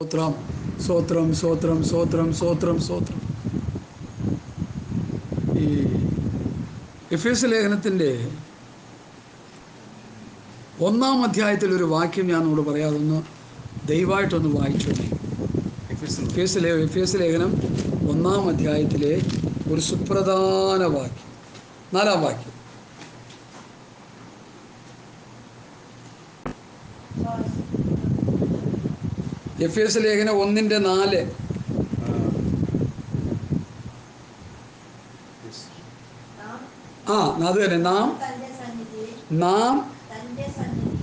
സ്തോത്രം സ്തോത്രം സ്തോത്രം സ്തോത്രം സ്തോത്രം സ്തോത്രം. ഈ എഫേസ്യ ലേഖനത്തിൻ്റെ 1-ാം അധ്യായത്തിൽ ഒരു വാക്യം ഞാൻ നിങ്ങളോട് പറയാതെ ഒന്ന് ദയവായിട്ടൊന്ന് വായിച്ചു. എഫേസ്യ ലേഖനം 1-ാം അധ്യായത്തിലെ ഒരു സുപ്രധാന വാക്യം, 4-ാം വാക്യം. എഫേസ്യ ലേഖനം 1:4. അത് തന്നെ. നാം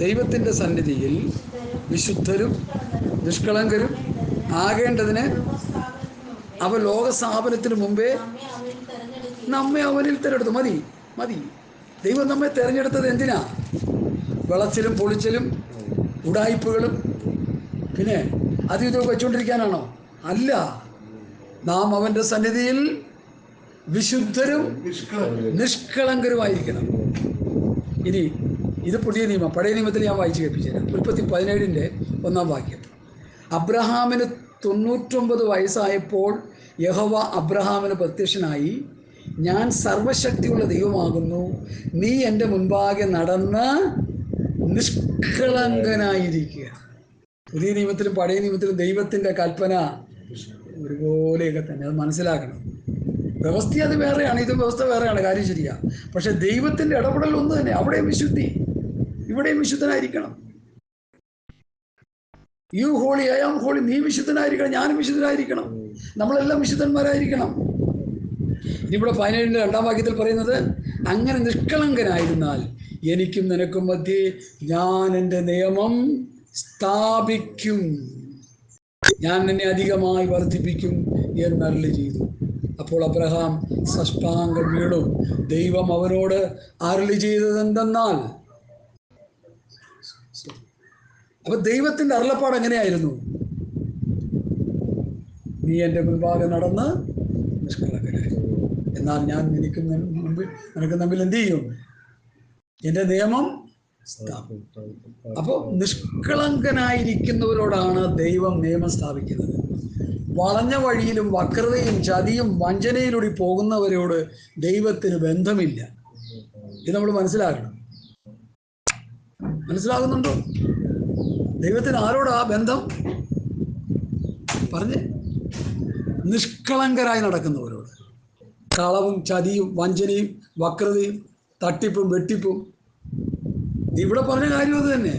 ദൈവത്തിൻ്റെ സന്നിധിയിൽ വിശുദ്ധരും നിഷ്കളങ്കരും ആകേണ്ടതിന് അവ ലോകസ്ഥാപനത്തിന് മുമ്പേ നമ്മെ അവനിൽ തിരഞ്ഞെടുത്തു. മതി. ദൈവം നമ്മെ തിരഞ്ഞെടുത്തത് എന്തിനാ? വിളച്ചിലും പൊളിച്ചിലും ഉടായ്പകളും പിന്നെ അത് ഇതൊക്കെ വെച്ചുകൊണ്ടിരിക്കാനാണോ? അല്ല. നാം അവൻ്റെ സന്നിധിയിൽ വിശുദ്ധരും നിഷ്കളങ്കരുമായിരിക്കണം. ഇനി ഇത് പുതിയ നിയമം. പഴയ നിയമത്തിൽ ഞാൻ വായിച്ചു കേൾപ്പിച്ചുതരാം. 17:1 വാക്യം. അബ്രഹാമിന് 99 വയസ്സായപ്പോൾ യഹോവ അബ്രഹാമിന് പ്രത്യക്ഷനായി, ഞാൻ സർവശക്തിയുള്ള ദൈവമാകുന്നു, നീ എൻ്റെ മുൻപാകെ നടന്ന് നിഷ്കളങ്കനായിരിക്കുക. പുതിയ നിയമത്തിലും പഴയ നിയമത്തിലും ദൈവത്തിൻ്റെ കൽപ്പന ഒരുപോലെയൊക്കെ തന്നെ. അത് മനസ്സിലാക്കണം. വ്യവസ്ഥ അത് വേറെയാണ്, ഇത് വ്യവസ്ഥ വേറെയാണ്, കാര്യം ശരിയാ. പക്ഷെ ദൈവത്തിൻ്റെ ഇടപെടൽ ഒന്ന് തന്നെ. അവിടെയും വിശുദ്ധി, ഇവിടെയും വിശുദ്ധനായിരിക്കണം. You holy, I am holy. നീ വിശുദ്ധനായിരിക്കണം, ഞാനും വിശുദ്ധനായിരിക്കണം, നമ്മളെല്ലാം വിശുദ്ധന്മാരായിരിക്കണം. ഇവിടെ 17-2 വാക്യത്തിൽ പറയുന്നത്, അങ്ങനെ നിഷ്കളങ്കനായിരുന്നാൽ എനിക്കും നിനക്കും മധ്യേ ഞാൻ എൻ്റെ നിയമം സ്ഥാപിക്കും, ഞാൻ നിന്നെ അധികമായി വർദ്ധിപ്പിക്കും എന്നരുളി ചെയ്തു. അപ്പോൾ അബ്രഹാം സാഷ്ടാംഗം വീണു. ദൈവം അവനോട് അരുളി ചെയ്തത് എന്തെന്നാൽ, അപ്പൊ ദൈവത്തിൻ്റെ അരുളപ്പാട് എങ്ങനെയായിരുന്നു? നീ എൻ്റെ മുൻപാകെ നടന്ന് നിഷ്കളങ്കനായി, എന്നാൽ ഞാൻ നിനക്ക് തമ്മിൽ എന്ത് ചെയ്യും? എൻ്റെ നിയമം സ്ഥാപിക്കും. അപ്പോൾ നിഷ്കളങ്കനായിരിക്കുന്നവരോടാണ് ദൈവം നിയമം സ്ഥാപിക്കുന്നത്. വളഞ്ഞ വഴിയിലും വക്രതയും ചതിയും വഞ്ചനയിലൂടെ പോകുന്നവരോട് ദൈവത്തിന് ബന്ധമില്ല. ഇത് നമ്മൾ മനസ്സിലാകുന്നുണ്ടോ? ദൈവത്തിന് ആരോടാ ബന്ധം? പറഞ്ഞേ. നിഷ്കളങ്കരായി നടക്കുന്നവരോട്. കളവും ചതിയും വഞ്ചനയും വക്രതയും തട്ടിപ്പും വെട്ടിപ്പും, ഇവിടെ പറഞ്ഞ കാര്യം അത് തന്നെ.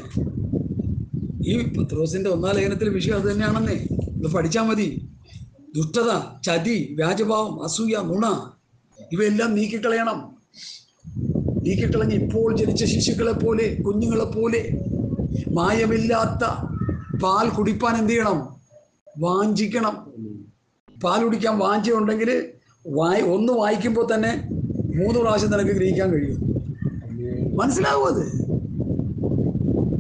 ഈ പത്രോസിൻ്റെ 1-ാം ലേഖനത്തിലെ വിഷയം അത് തന്നെയാണെന്നേ. ഇത് പഠിച്ചാൽ മതി. ദുഷ്ടത, ചതി, വ്യാജഭാവം, അസൂയ, നുണ, ഇവയെല്ലാം നീക്കിക്കളയണം. നീക്കിക്കളഞ്ഞ് ഇപ്പോൾ ജനിച്ച ശിശുക്കളെ പോലെ, കുഞ്ഞുങ്ങളെ പോലെ മായമില്ലാത്ത പാൽ കുടിപ്പാൻ എന്ത് ചെയ്യണം? വാഞ്ചിക്കണം. പാൽ കുടിക്കാൻ വാഞ്ചയുണ്ടെങ്കിൽ ഒന്ന് വായിക്കുമ്പോൾ തന്നെ 3 പ്രാവശ്യം നിനക്ക് ഗ്രഹിക്കാൻ കഴിയും. മനസ്സിലാവും അത്.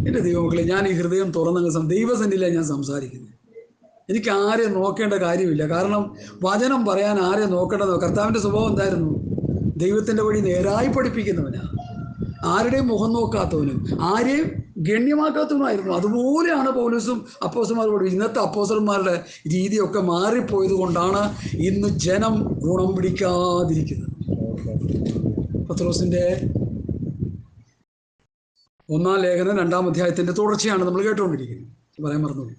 എൻ്റെ ദൈവമക്കളെ, ഞാൻ ഈ ഹൃദയം തുറന്ന ദൈവസന്നിധിയിലാണ് ഞാൻ സംസാരിക്കുന്നത്. എനിക്ക് ആരെയും നോക്കേണ്ട കാര്യമില്ല. കാരണം വചനം പറയാൻ ആരെയും നോക്കേണ്ടതോ. കർത്താവിൻ്റെ സ്വഭാവം എന്തായിരുന്നു? ദൈവത്തിൻ്റെ വഴി നേരായി പഠിപ്പിക്കുന്നവനാ. ആരുടെയും മുഖം നോക്കാത്തവനും ആരെയും ഗണ്യമാക്കാത്തവനുമായിരുന്നു. അതുപോലെയാണ് പൗലോസും അപ്പോസ്തലന്മാരോട്. ഇന്നത്തെ അപ്പോസ്തലന്മാരുടെ രീതിയൊക്കെ മാറിപ്പോയത് കൊണ്ടാണ് ഇന്ന് ജനം ഗുണം പിടിക്കാതിരിക്കുന്നത്. പത്രോസിൻ്റെ 1-ാം ലേഖനം 2-ാം അധ്യായത്തിൻ്റെ തുടർച്ചയാണ് നമ്മൾ കേട്ടുകൊണ്ടിരിക്കുന്നത്. പറയാൻ മറന്നുപോയി.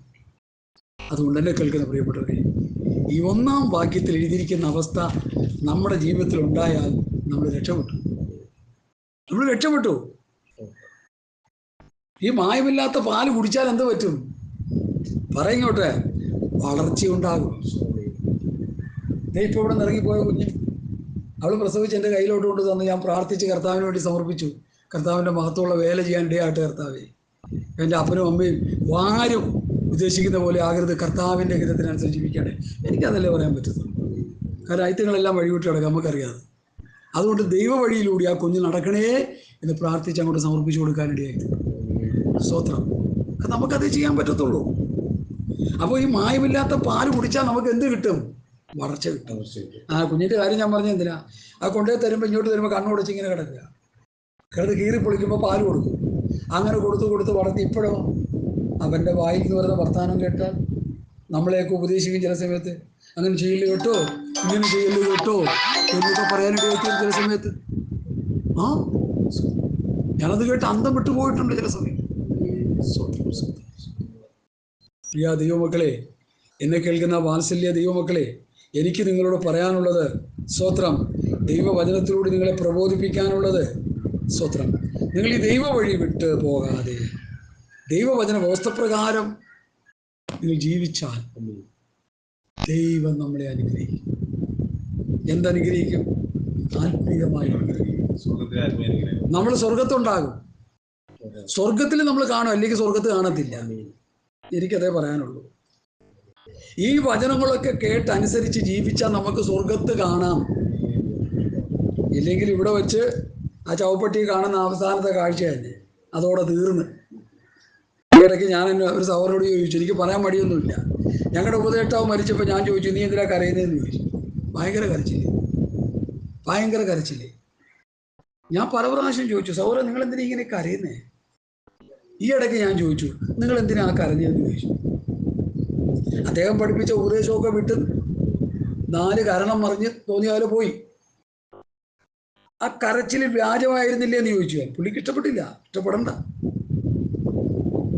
അതുകൊണ്ട് തന്നെ കേൾക്കുന്ന പ്രിയപ്പെട്ടവരെ, ഈ 1-ാം വാക്യത്തിൽ എഴുതിയിരിക്കുന്ന അവസ്ഥ നമ്മുടെ ജീവിതത്തിൽ ഉണ്ടായാൽ നമ്മൾ രക്ഷപ്പെട്ടു. ഈ മായമില്ലാത്ത പാല് കുടിച്ചാൽ എന്ത് പറ്റും? പറയിങ്ങോട്ടെ, വളർച്ചയുണ്ടാകും. ഇപ്പോൾ ഇവിടെ നിന്ന് ഇറങ്ങിപ്പോയ കുഞ്ഞ്, അവൾ പ്രസവിച്ച് എൻ്റെ കയ്യിലോട്ട് കൊണ്ട് തന്ന് ഞാൻ പ്രാർത്ഥിച്ച് കർത്താവിന് വേണ്ടി സമർപ്പിച്ചു. കർത്താവിൻ്റെ മഹത്വമുള്ള വേല ചെയ്യാൻ ഇടയാകട്ടെ കർത്താവേ. എൻ്റെ അപ്പനും അമ്മയും ആരും ഉദ്ദേശിക്കുന്ന പോലെ ആകരുത്, കർത്താവിൻ്റെ ഹിതത്തിനനുസരിച്ച് ജീവിക്കണേ. എനിക്കതല്ലേ പറയാൻ പറ്റത്തുള്ളൂ. കാരണം ഐത്യങ്ങളെല്ലാം വഴിവിട്ട് കിടക്കാം, നമുക്കറിയാതെ. അതുകൊണ്ട് ദൈവ വഴിയിലൂടെ ആ കുഞ്ഞ് നടക്കണേ എന്ന് പ്രാർത്ഥിച്ച് അങ്ങോട്ട് സമർപ്പിച്ചു കൊടുക്കാനിടയായി. സ്തോത്രം. നമുക്കത് ചെയ്യാൻ പറ്റത്തുള്ളൂ. അപ്പോൾ ഈ മായമില്ലാത്ത പാല് കുടിച്ചാൽ നമുക്ക് എന്ത് കിട്ടും? വളർച്ച കിട്ടും. ആ കുഞ്ഞിൻ്റെ കാര്യം ഞാൻ പറഞ്ഞ എന്തിനാ? ആ കൊണ്ടുപോയി തരുമ്പോൾ, ഇങ്ങോട്ട് തരുമ്പോൾ കണ്ണുടച്ച് ഇങ്ങനെ കിടന്ന് കീറി പൊളിക്കുമ്പോൾ പാല് കൊടുക്കും. അങ്ങനെ കൊടുത്ത് വളർത്തി ഇപ്പോഴോ അവൻ്റെ വായിൽ നിന്ന് വരുന്ന വർത്തമാനം കേട്ടാൽ നമ്മളെയൊക്കെ ഉപദേശിക്കും ചില സമയത്ത്. അങ്ങനെ ചെയ്യല് കേട്ടോ, ഇങ്ങനെ ചെയ്യല് കേട്ടോ എന്നൊക്കെ പറയാനിടയാക്കി ചില സമയത്ത്. ആ ഞാനത് കേട്ട് അന്തം വിട്ടു പോയിട്ടുണ്ട് ചില സമയം. പ്രിയ ദൈവമക്കളെ, എന്നെ കേൾക്കുന്ന വാത്സല്യ ദൈവമക്കളെ, എനിക്ക് നിങ്ങളോട് പറയാനുള്ളത് സ്തോത്രം, ദൈവവചനത്തിലൂടെ നിങ്ങളെ പ്രബോധിപ്പിക്കാനുള്ളത് സ്തോത്രം, നിങ്ങൾ ഈ ദൈവ വഴി വിട്ട് പോകാതെ ദൈവവചന വ്യവസ്ഥപ്രകാരം നിങ്ങൾ ജീവിച്ചാൽ ദൈവം നമ്മളെ അനുഗ്രഹിക്കും. എന്തനുഗ്രഹിക്കും? ആത്മീയമായി നമ്മൾ സ്വർഗത്തുണ്ടാകും. സ്വർഗത്തിൽ നമ്മൾ കാണും, അല്ലെങ്കിൽ സ്വർഗത്ത് കാണത്തില്ല. എനിക്കതേ പറയാനുള്ളൂ. ഈ വചനങ്ങളൊക്കെ കേട്ടനുസരിച്ച് ജീവിച്ചാൽ നമുക്ക് സ്വർഗത്ത് കാണാം. ഇല്ലെങ്കിൽ ഇവിടെ വെച്ച് ആ ചവപ്പെട്ടി കാണുന്ന അവസാനത്തെ കാഴ്ച തന്നെ, അതോടെ തീർന്ന്. ഇടയ്ക്ക് ഞാൻ ഒരു സഹോദരനോട് ചോദിച്ചു, എനിക്ക് പറയാൻ മടിയൊന്നുമില്ല. ഞങ്ങളുടെ ഉപദേഷ്ടാവ് മരിച്ചപ്പോൾ ഞാൻ ചോദിച്ചു, നീ എന്തിനാ കരയുന്നതെന്ന് ചോദിച്ചു. ഭയങ്കര കരച്ചില്ലേ. ഞാൻ പല പ്രാവശ്യം ചോദിച്ചു, സഹോദരൻ നിങ്ങൾ എന്തിനാ ഇങ്ങനെ കരയുന്നേ? ഈ ഇടയ്ക്ക് ഞാൻ ചോദിച്ചു, നിങ്ങൾ എന്തിനാ കരഞ്ഞതെന്ന് ചോദിച്ചു. അദ്ദേഹം പഠിപ്പിച്ച ഉപദേശമൊക്കെ വിട്ട് 4 കാരണം മറിഞ്ഞ് തോന്നിയാലോ പോയി. ആ കരച്ചിൽ വ്യാജമായിരുന്നില്ലേ എന്ന് ചോദിച്ചു. പുള്ളിക്ക് ഇഷ്ടപ്പെട്ടില്ല. ഇഷ്ടപ്പെടണ്ട.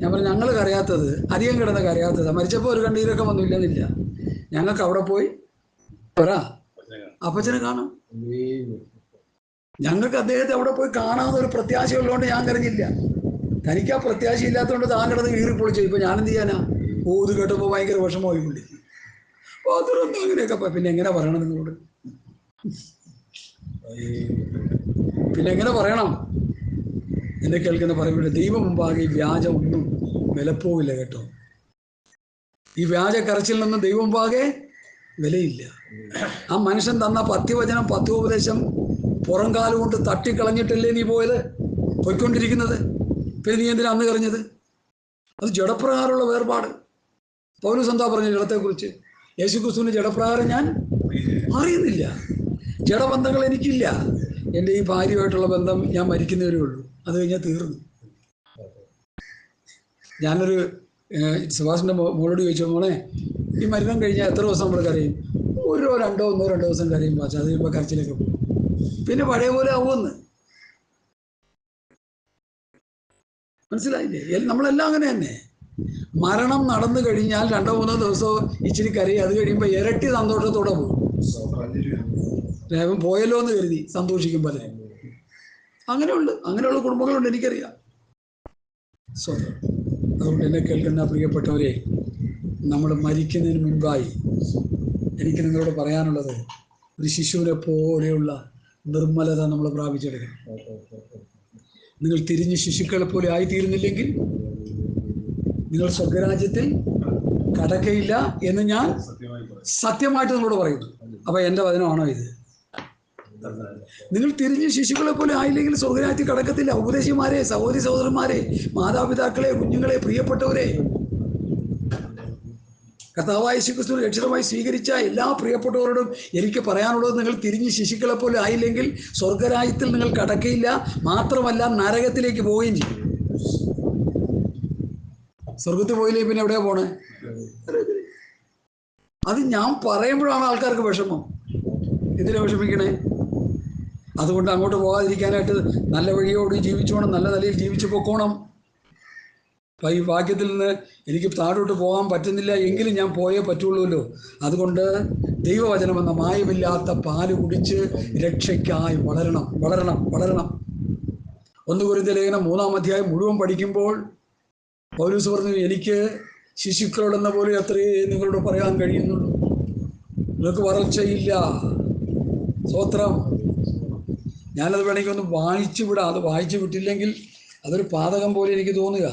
ഞാൻ പറഞ്ഞു, ഞങ്ങൾ കരയാത്തത്, അധികം കിടന്ന് കരയാത്തത്, മരിച്ചപ്പോൾ ഒരു കണ്ണീരൊക്കെ വന്നില്ലെന്നില്ല. ഞങ്ങൾക്ക് അവിടെ പോയി അപ്പച്ചനെ കാണാം. ഞങ്ങൾക്ക് അദ്ദേഹത്തെ അവിടെ പോയി കാണാമെന്നൊരു പ്രത്യാശയുള്ളതുകൊണ്ട് ഞാൻ കരഞ്ഞില്ല. തനിക്ക് ആ പ്രത്യാശ ഇല്ലാത്തതുകൊണ്ട് താൻ കിടന്ന് കീറിപ്പൊളിച്ചു. ഇപ്പൊ ഞാനെന്ത് ചെയ്യാനാ? ഇത് കേട്ടപ്പോൾ ഭയങ്കര വിഷമമായി പുള്ളി. അതൊന്നും അങ്ങനെയൊക്കെ പിന്നെ എങ്ങനെ പറയണം നിങ്ങളോട്? പിന്നെ എങ്ങനെ പറയണം? എന്നെ കേൾക്കുന്ന പറയുമ്പോൾ ദൈവം മുമ്പാകെ ഈ വ്യാജം ഒന്നും വിലപ്പോവില്ല കേട്ടോ. ഈ വ്യാജ കരച്ചിൽ നിന്നും ദൈവം മുമ്പാകെ വിലയില്ല. ആ മനുഷ്യൻ തന്ന പത്യവചനം, പത്യോപദേശം പുറം കാലുകൊണ്ട് തട്ടിക്കളഞ്ഞിട്ടല്ലേ നീ പോയിക്കൊണ്ടിരിക്കുന്നത്? പിന്നെ നീ എന്തിനാ അന്ന് കരഞ്ഞത്? അത് ജഡപ്രകാരമുള്ള വേർപാട്. പൗലോസ് എന്താ പറഞ്ഞ ജഡത്തെക്കുറിച്ച്? യേശുക്രിസ്തുവിന്റെ ജഡപ്രകാരം ഞാൻ അറിയുന്നില്ല. ജഡബന്ധങ്ങൾ എനിക്കില്ല. എൻ്റെ ഈ ഭാര്യയുമായിട്ടുള്ള ബന്ധം ഞാൻ മരിക്കുന്നവരേ ഉള്ളൂ. അത് കഴിഞ്ഞാൽ തീർന്നു. ഞാനൊരു സുഭാഷിൻ്റെ മോളോട് ചോദിച്ചു, മോളെ ഈ മരണം കഴിഞ്ഞാൽ എത്ര ദിവസം നമ്മൾ കരയും? 1 2 ദിവസം കരയും. പക്ഷെ അത് കഴിയുമ്പോൾ കരച്ചിലൊക്കെ പോകും. പിന്നെ പഴയ പോലെ ആവുമെന്ന് മനസ്സിലായില്ലേ? നമ്മളെല്ലാം അങ്ങനെ തന്നെ. മരണം നടന്നു കഴിഞ്ഞാൽ 2 3 ദിവസം ഇച്ചിരി കരയും. അത് കഴിയുമ്പോൾ ഇരട്ടി സന്തോഷത്തോടെ പോകും. പോയല്ലോ എന്ന് കരുതി സന്തോഷിക്കും പലരും. അങ്ങനെയുള്ള കുടുംബങ്ങളുണ്ട്, എനിക്കറിയാം. അതുകൊണ്ട് എന്നെ കേൾക്കുന്ന പ്രിയപ്പെട്ടവരെ, നമ്മൾ മരിക്കുന്നതിന് മുൻപായി എനിക്ക് നിങ്ങളോട് പറയാനുള്ളത്, ഒരു ശിശുവിനെ പോലെയുള്ള നിർമ്മലത നമ്മൾ പ്രാപിച്ചെടുക്കണം. നിങ്ങൾ തിരിഞ്ഞ് ശിശുക്കളെ പോലെ ആയിത്തീരുന്നില്ലെങ്കിൽ നിങ്ങൾ സ്വർഗരാജ്യത്തിൽ കടക്കയില്ല എന്ന് ഞാൻ സത്യമായിട്ട് നിങ്ങളോട് പറയുന്നു. അപ്പൊ എൻ്റെ വചനമാണോ ഇത്? നിങ്ങൾ തിരിഞ്ഞ് ശിശുക്കളെ പോലെ ആയില്ലെങ്കിൽ സ്വർഗരാജ്യത്തിൽ കടക്കത്തില്ല. ഉപദേശിമാരെ, സഹോദരി സഹോദരന്മാരെ, മാതാപിതാക്കളെ, കുഞ്ഞുങ്ങളെ, പ്രിയപ്പെട്ടവരെ, കർത്താവായ യേശുക്രിസ്തു രക്ഷിതമായി സ്വീകരിച്ച എല്ലാ പ്രിയപ്പെട്ടവരോടും എനിക്ക് പറയാനുള്ളത്, നിങ്ങൾ തിരിഞ്ഞ് ശിശുക്കളെ പോലെ ആയില്ലെങ്കിൽ സ്വർഗരാജ്യത്തിൽ നിങ്ങൾ കടക്കയില്ല. മാത്രമല്ല നരകത്തിലേക്ക് പോവുകയും ചെയ്യും. സ്വർഗത്തിൽ പോയില്ലെങ്കിൽ പിന്നെ എവിടെയാ പോണേ? അത് ഞാൻ പറയുമ്പോഴാണ് ആൾക്കാർക്ക് വിഷമം. എന്തിനാ വിഷമിക്കണേ? അതുകൊണ്ട് അങ്ങോട്ട് പോകാതിരിക്കാനായിട്ട് നല്ല വഴിയോട് ജീവിച്ചോണം, നല്ല നിലയിൽ ജീവിച്ചു പൊക്കോണം. അപ്പം ഈ വാക്യത്തിൽ നിന്ന് എനിക്ക് താഴോട്ട് പോകാൻ പറ്റുന്നില്ല, എങ്കിലും ഞാൻ പോയേ പറ്റുള്ളൂല്ലോ. അതുകൊണ്ട് ദൈവവചനമെന്ന മായമില്ലാത്ത പാല് കുടിച്ച് രക്ഷയ്ക്കായി വളരണം. 1 കൊരിന്ത്യർ ലേഖനം 3-ാം അധ്യായം മുഴുവൻ പഠിക്കുമ്പോൾ പൗലോസ് പറഞ്ഞു, എനിക്ക് ശിശുക്കളോടെന്ന പോലെ അത്രയേ നിങ്ങളോട് പറയാൻ കഴിയുന്നുള്ളൂ. നിങ്ങൾക്ക് വളർച്ചയില്ല. സ്തോത്രം. ഞാനത് വേണമെങ്കിൽ ഒന്ന് വായിച്ചു വിടാം. അത് വായിച്ചു വിട്ടില്ലെങ്കിൽ അതൊരു പാതകം പോലെ എനിക്ക് തോന്നുക.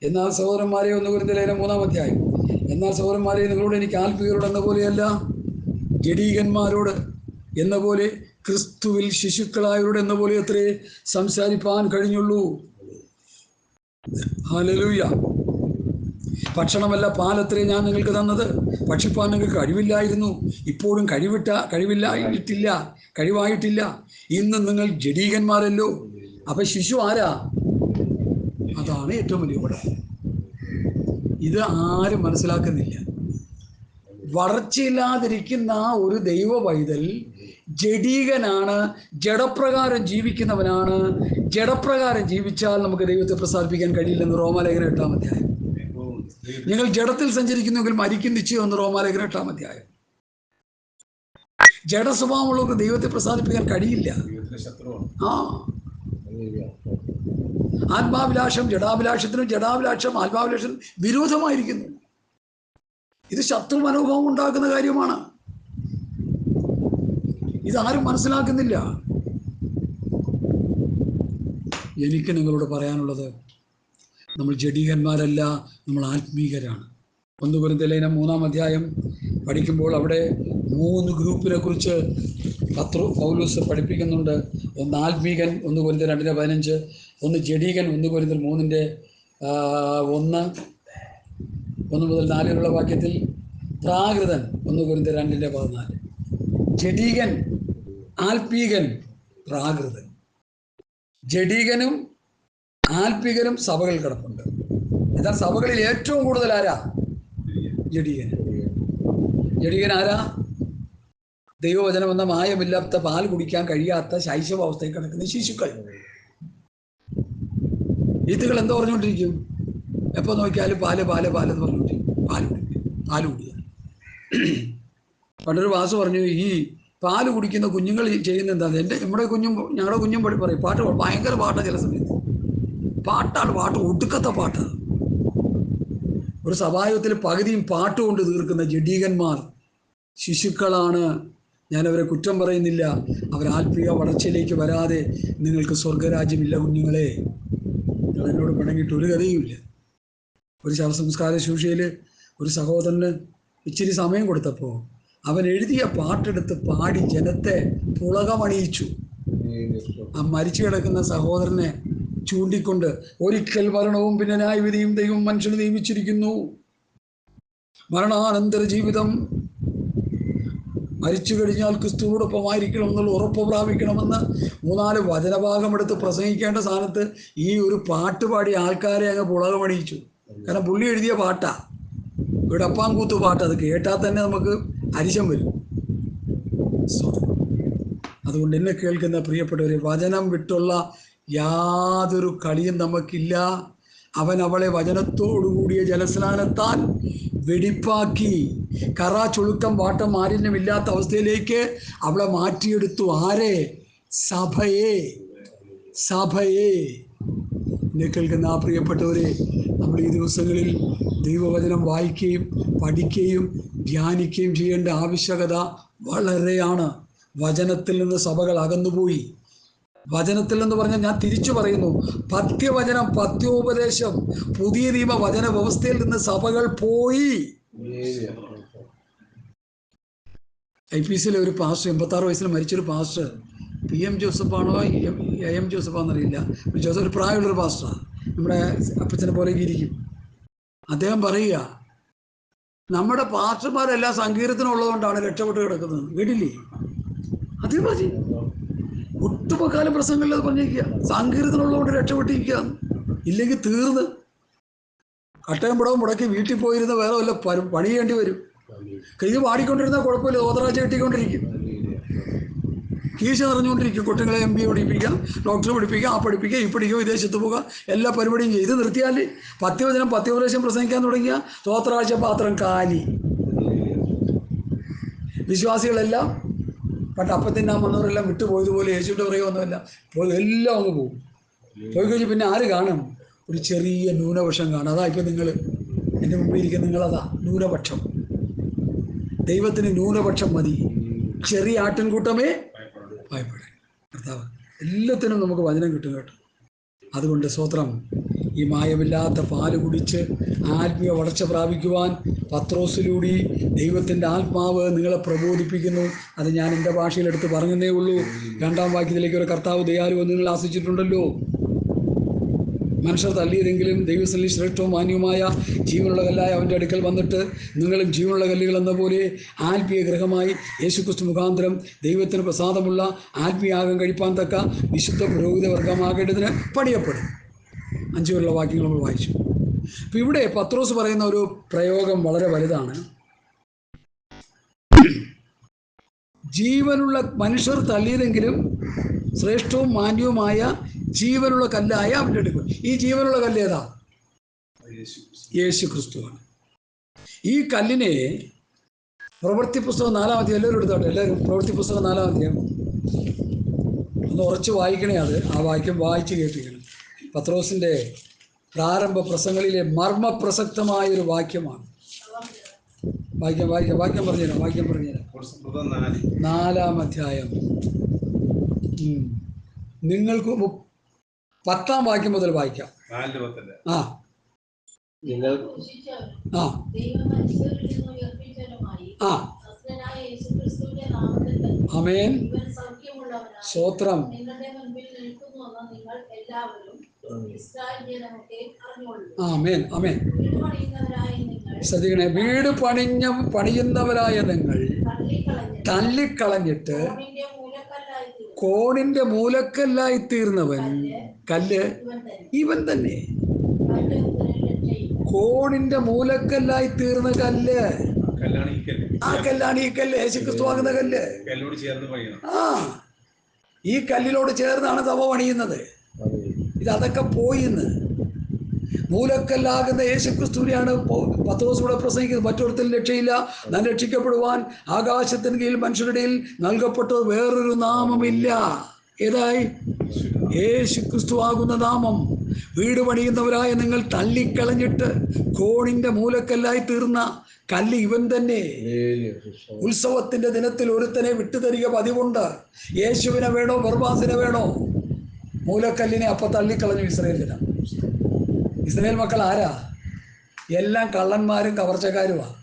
എന്നാൽ സഹോദരന്മാരെ, 1 കൊരിന്ത്യർ ലേഖനം 3-ാം അധ്യായം, എന്നാൽ സഹോദരന്മാരെ, നിങ്ങളോട് എനിക്ക് ആത്മീയരോട് എന്ന പോലെയല്ല, ജഡീകന്മാരോട് എന്ന പോലെ, ക്രിസ്തുവിൽ ശിശുക്കളായവരോട് എന്ന പോലെ അത്രേ സംസാരിപ്പാൻ കഴിഞ്ഞുള്ളൂ. ഹല്ലേലൂയ. ഭക്ഷണമല്ല പാലത്രേ ഞാൻ നിങ്ങൾക്ക് തന്നത്. ഭക്ഷിപ്പാൻ നിങ്ങൾക്ക് കഴിവില്ലായിരുന്നു, ഇപ്പോഴും കഴിവായിട്ടില്ല. ഇന്ന് നിങ്ങൾ ജഡീകന്മാരല്ലോ. അപ്പൊ ശിശു ആരാ? അതാണ് ഏറ്റവും വലിയ കുഴപ്പം. ഇത് ആരും മനസ്സിലാക്കുന്നില്ല. വളർച്ചയില്ലാതിരിക്കുന്ന ഒരു ദൈവ പൈതൽ ജഡീകനാണ്, ജഡപ്രകാരം ജീവിക്കുന്നവനാണ്. ജഡപ്രകാരം ജീവിച്ചാൽ നമുക്ക് ദൈവത്തെ പ്രസാദിപ്പിക്കാൻ കഴിയില്ലെന്ന് റോമാലേഖനം 8-ാം അധ്യായം. നിങ്ങൾ ജഡത്തിൽ സഞ്ചരിക്കുന്നെങ്കിൽ മരിക്കും നിശ്ചയം എന്ന് റോമാലേഖനം 8-ാം അധ്യായം. ജഡസ്വഭാവമുള്ളവർക്ക് ദൈവത്തെ പ്രസാദിപ്പിക്കാൻ കഴിയില്ല. ആത്മാഭിലാഷം ജഡാഭിലാഷത്തിനും, ജഡാഭിലാഷം ആത്മാഭിലാഷത്തിനും വിരോധമായിരിക്കുന്നു. ഇത് ശത്രു മനോഭാവം ഉണ്ടാക്കുന്ന കാര്യമാണ്. ഇതാരും മനസ്സിലാക്കുന്നില്ല. എനിക്ക് നിങ്ങളോട് പറയാനുള്ളത്, നമ്മൾ ജഡീകന്മാരല്ല, നമ്മൾ ആത്മീകരാണ്. 1 കൊരിന്ത്യർ ലേഖനം 3-ാം അധ്യായം പഠിക്കുമ്പോൾ അവിടെ 3 ഗ്രൂപ്പിനെ കുറിച്ച് പൗലോസ് പഠിപ്പിക്കുന്നുണ്ട്. ഒന്ന് ആത്മീകൻ, 1 കൊരിന്ത്യർ 2:15. ഒന്ന് ജഡീകൻ, 1 കൊരിന്ത്യർ 3:1 മുതൽ 4 വാക്യത്തിൽ. പ്രാകൃതൻ, 1 കൊരിന്ത്യർ 2:14. ജഡീകൻ, ആൽപീകൻ, പ്രാകൃതൻ. ജഡീകനും ആൽപീകനും സഭകൾ കിടപ്പുണ്ട്. എന്നാൽ സഭകളിൽ ഏറ്റവും കൂടുതൽ ആരാ? ജഡീകൻ. ജഡീകൻ ആരാ? ദൈവവചനം എന്ന മായമില്ലാത്ത പാൽ കുടിക്കാൻ കഴിയാത്ത ശൈശവാവസ്ഥയിൽ കിടക്കുന്ന ശിശുക്കൾ. ഈത്തുകൾ എന്തോ പറഞ്ഞുകൊണ്ടിരിക്കും? എപ്പോൾ നോക്കിയാലും പാല് പാല് പാല് എന്ന് പറഞ്ഞുകൊണ്ടിരിക്കും. പാല് കുടിക്കുക. പണ്ടൊരു വാസു പറഞ്ഞു, ഈ പാല് കുടിക്കുന്ന കുഞ്ഞുങ്ങൾ ചെയ്യുന്ന എന്താ? ഞങ്ങളുടെ കുഞ്ഞും പറയും, പാട്ട് ഭയങ്കര പാട്ടാണ്. ചില സമയത്ത് പാട്ട് ഒടുക്കത്തെ പാട്ട്. ഒരു സഭായത്തിൽ പകുതിയും പാട്ട് കൊണ്ട് തീർക്കുന്ന ജഡീകന്മാർ ശിശുക്കളാണ്. ഞാനവരെ കുറ്റം പറയുന്നില്ല. അവർ ആത്മീയ വളർച്ചയിലേക്ക് വരാതെ നിങ്ങൾക്ക് സ്വർഗരാജ്യമില്ല കുഞ്ഞുങ്ങളെ. എന്നോട് പിണങ്ങിയിട്ട് ഒരു കഥയുമില്ല. ഒരു ശവസംസ്കാര ശുശ്രൂഷയിൽ ഒരു സഹോദരന് ഇച്ചിരി സമയം കൊടുത്തപ്പോൾ അവൻ എഴുതിയ പാട്ടെടുത്ത് പാടി ജനത്തെ പുളകമണിയിച്ചു. ആ മരിച്ചു കിടക്കുന്ന സഹോദരനെ ചൂണ്ടിക്കൊണ്ട്, ഒരിക്കൽ മരണവും പിന്നെ ന്യായവിധിയും ദൈവം മനുഷ്യന് നിയമിച്ചിരിക്കുന്നു. മരണാനന്തര ജീവിതം, മരിച്ചു കഴിഞ്ഞാൽ ക്രിസ്തുവോടൊപ്പമായിരിക്കണം എന്നുള്ള ഉറപ്പ് പ്രാപിക്കണമെന്ന് 3-4 വചനഭാഗം എടുത്ത് പ്രസംഗിക്കേണ്ട സ്ഥാനത്ത് ഈ ഒരു പാട്ട് പാടി ആൾക്കാരെ അങ്ങ് പുളകമണിയിച്ചു. കാരണം പുള്ളി എഴുതിയ പാട്ടാ, ഒരു ഡപ്പാങ്കൂത്ത് പാട്ട്. അത് കേട്ടാൽ തന്നെ നമുക്ക് അരിശം വരും. അതുകൊണ്ട് എന്നെ കേൾക്കുന്ന പ്രിയപ്പെട്ടവരെ, വചനം വിട്ടുള്ള യാതൊരു കളിയും നമുക്കില്ല. അവൻ അവളെ വചനത്തോടുകൂടിയ ജലസ്നാനത്താൽ വെടിപ്പാക്കി കറ ചുളുക്കം വാട്ടം മാലിന്യമില്ലാത്ത അവസ്ഥയിലേക്ക് അവളെ മാറ്റിയെടുത്തു. ആരെ? സഭയെ. എന്നെ കേൾക്കുന്ന ആ പ്രിയപ്പെട്ടവരെ, നമ്മൾ ഈ ദിവസങ്ങളിൽ ദൈവവചനം വായിക്കുകയും പഠിക്കുകയും ധ്യാനിക്കുകയും ചെയ്യേണ്ട ആവശ്യകത വളരെയാണ്. വചനത്തിൽ നിന്ന് സഭകൾ അകന്നുപോയി. വചനത്തിൽ എന്ന് പറഞ്ഞാൽ ഞാൻ തിരിച്ചു പറയുന്നു, പഥ്യവചനം, പഥ്യോപദേശം, പുതിയ നിയമ വചന വ്യവസ്ഥയിൽ നിന്ന് സഭകൾ പോയി. IPCയിലെ ഒരു പാസ്റ്റർ, 86 വയസ്സിൽ മരിച്ചൊരു പാസ്റ്റർ, PM ജോസഫാണോ AM ജോസഫാണെന്നറിയില്ല, ജോസഫ് ഒരു പ്രായമുള്ളൊരു പാസ്റ്ററാണ്. നമ്മുടെ അപ്പച്ചനെ പോലെയൊക്കെ ഇരിക്കും. അദ്ദേഹം പറയുക, നമ്മുടെ പാസ്റ്റർമാരെല്ലാം സങ്കീർത്തനമുള്ളതുകൊണ്ടാണ് രക്ഷപ്പെട്ട് കിടക്കുന്നത്. കേട്ടില്ലേ? അതേ പറഞ്ഞു. ഒട്ടുമുക്കാലം പ്രസംഗങ്ങളിൽ അത് പറഞ്ഞിരിക്കുക, സങ്കീർത്തനമുള്ളതുകൊണ്ട് രക്ഷപ്പെട്ടിരിക്കുക. ഇല്ലെങ്കിൽ തീർന്ന് കട്ടയം പടവും മുടക്കി വീട്ടിൽ പോയിരുന്ന വേറെ വല്ല പണി ചെയ്യേണ്ടി വരും. ഇത് പാടിക്കൊണ്ടിരുന്നാൽ കുഴപ്പമില്ല, ഓതറാഴ്ച കിട്ടിക്കൊണ്ടിരിക്കും, കീശ നിറഞ്ഞുകൊണ്ടിരിക്കും. കുട്ടികളെ MBA പഠിപ്പിക്കുക, ഡോക്ടറെ പഠിപ്പിക്കുക, ആ പഠിപ്പിക്കുക, ഈ പഠിക്കുക, വിദേശത്ത് പോകുക, എല്ലാ പരിപാടിയും ചെയ്ത് നിർത്തിയാൽ പഥ്യവചനം പഥ്യോപദേശം പ്രസംഗിക്കാൻ തുടങ്ങിയ തോത്രാഴ്ച പാത്രം കാലി. വിശ്വാസികളെല്ലാം പണ്ട് അപ്പത്തിന്നാൻ വന്നവരെല്ലാം വിട്ടുപോയതുപോലെ യേശുവിൻ്റെ പറയുകയൊന്നുമല്ല, എല്ലാം അങ്ങ് പോകും. പോയി കഴിഞ്ഞ് പിന്നെ ആര് കാണും? ഒരു ചെറിയ ന്യൂനപക്ഷം കാണും. അതാ ഇപ്പം നിങ്ങൾ എൻ്റെ മുമ്പിൽ ഇരിക്കുന്ന നിങ്ങളതാ ന്യൂനപക്ഷം. ദൈവത്തിന് ന്യൂനപക്ഷം മതി. ചെറിയ ആട്ടിൻകൂട്ടമേ ഭയപ്പെടാൻ. കർത്താവ് എല്ലാത്തിനും നമുക്ക് വചനം കിട്ടും കേട്ടോ. അതുകൊണ്ട് സ്തോത്രം. ഈ മായമില്ലാത്ത പാല് കുടിച്ച് ആത്മീയ വളർച്ച പ്രാപിക്കുവാൻ പത്രോസിലൂടെ ദൈവത്തിൻ്റെ ആത്മാവ് നിങ്ങളെ പ്രബോധിപ്പിക്കുന്നു. അത് ഞാൻ എൻ്റെ ഭാഷയിലെടുത്ത് പറഞ്ഞതേ ഉള്ളൂ. 2-ാം വാക്യത്തിലേക്ക് ഒരു കർത്താവ് ദയാലുവെന്ന് നിങ്ങൾ ആശിച്ചിട്ടുണ്ടല്ലോ. മനുഷ്യർ തള്ളിയതെങ്കിലും ദൈവസന്നിധി ശ്രേഷ്ഠവും മാന്യവുമായ ജീവനുള്ള കല്ലായ അവൻ്റെ അടുക്കൽ വന്നിട്ട് നിങ്ങളും ജീവനുള്ള കല്ലുകൾ എന്ന പോലെ ആത്മീയ ഗൃഹമായി യേശുക്രിസ്തു മുഖാന്തരം ദൈവത്തിന് പ്രസാദമുള്ള ആത്മീയാഗം കഴിപ്പാൻ തക്ക വിശുദ്ധ പുരോഹിത വർഗമാകേണ്ടതിന് പണിയപ്പെടും. 5 വാക്യങ്ങൾ നമ്മൾ വായിച്ചു. അപ്പോൾ ഇവിടെ പത്രോസ് പറയുന്ന ഒരു പ്രയോഗം വളരെ വലുതാണ്. ജീവനുള്ള മനുഷ്യർ തള്ളിയതെങ്കിലും ശ്രേഷ്ഠവും മാന്യവുമായ ജീവനുള്ള കല്ലായ അവൻ്റെ അടുക്കൽ. ഈ ജീവനുള്ള കല്ല് ഏതാ? യേശു ക്രിസ്തുവാണ്. ഈ കല്ലിനെ പ്രവൃത്തി പുസ്തകം 4-ാം അധ്യായം, എല്ലാവരും എടുത്തോട്ടെ, എല്ലാവരും പ്രവൃത്തി പുസ്തകം 4-ാം അധ്യായം ഒന്ന് ഉറച്ച് വായിക്കണേ. ആ വാക്യം വായിച്ച് കേൾപ്പിക്കണം. പത്രോസിൻ്റെ പ്രാരംഭ പ്രസംഗങ്ങളിലെ മർമ്മപ്രസക്തമായൊരു വാക്യമാണ്. വാക്യം പറഞ്ഞുതരാം. 4-ാം അധ്യായം നിങ്ങൾക്ക് 10-ാം വാക്യം മുതൽ വായിക്കാം. ആമേൻ. സ്തോത്രം. ആമേൻ. ആമേൻ. ശ്രദ്ധിക്കണേ. വീട് പണിയുന്നവരായ നിങ്ങൾ തള്ളിക്കളഞ്ഞിട്ട് കോണിന്റെ മൂലക്കല്ലായി തീർന്നവൻ കല്ല് ഇവൻ തന്നെ. കോണിന്റെ മൂലക്കല്ലായി തീർന്ന കല്ല്, ആ കല്ലാണ് ഈ കല്ല്. യേശുക്രിസ്തു ആകുന്ന കല്ല്. ഈ കല്ലിനോട് ചേർന്നാണ് സഭ പണിയുന്നത്. അതൊക്കെ പോയിന്ന്. മൂലക്കല്ലാകുന്ന യേശുക്രിസ്തുവിനെയാണ് പത്രോസ് ഇവിടെ പ്രസംഗിക്കുന്നത്. മറ്റൊരുത്തരും രക്ഷയില്ല, ഞാൻ രക്ഷിക്കപ്പെടുവാൻ ആകാശത്തിന് കീഴിൽ മനുഷ്യരുടെ നൽകപ്പെട്ടത് വേറൊരു നാമമില്ല. ഏതായി? യേശുക്രിസ്തു ആകുന്ന നാമം. വീട് പണിയുന്നവരായ നിങ്ങൾ തള്ളിക്കളഞ്ഞിട്ട് കോണിന്റെ മൂലക്കല്ലായി തീർന്ന കല്ല് ഇവൻ തന്നെ. ഉത്സവത്തിന്റെ ദിനത്തിൽ ഒരുത്തനെ വിട്ടുതരിക പതിവുണ്ട്. യേശുവിനെ വേണോ ബർബാസിനെ വേണോ? മൂലക്കല്ലിനെ അപ്പം തള്ളിക്കളഞ്ഞു ഇസ്രായേലിന്. ഇസ്രായേൽ മക്കൾ ആരാ? എല്ലാം കള്ളന്മാരും കവർച്ചക്കാരുമാണ്.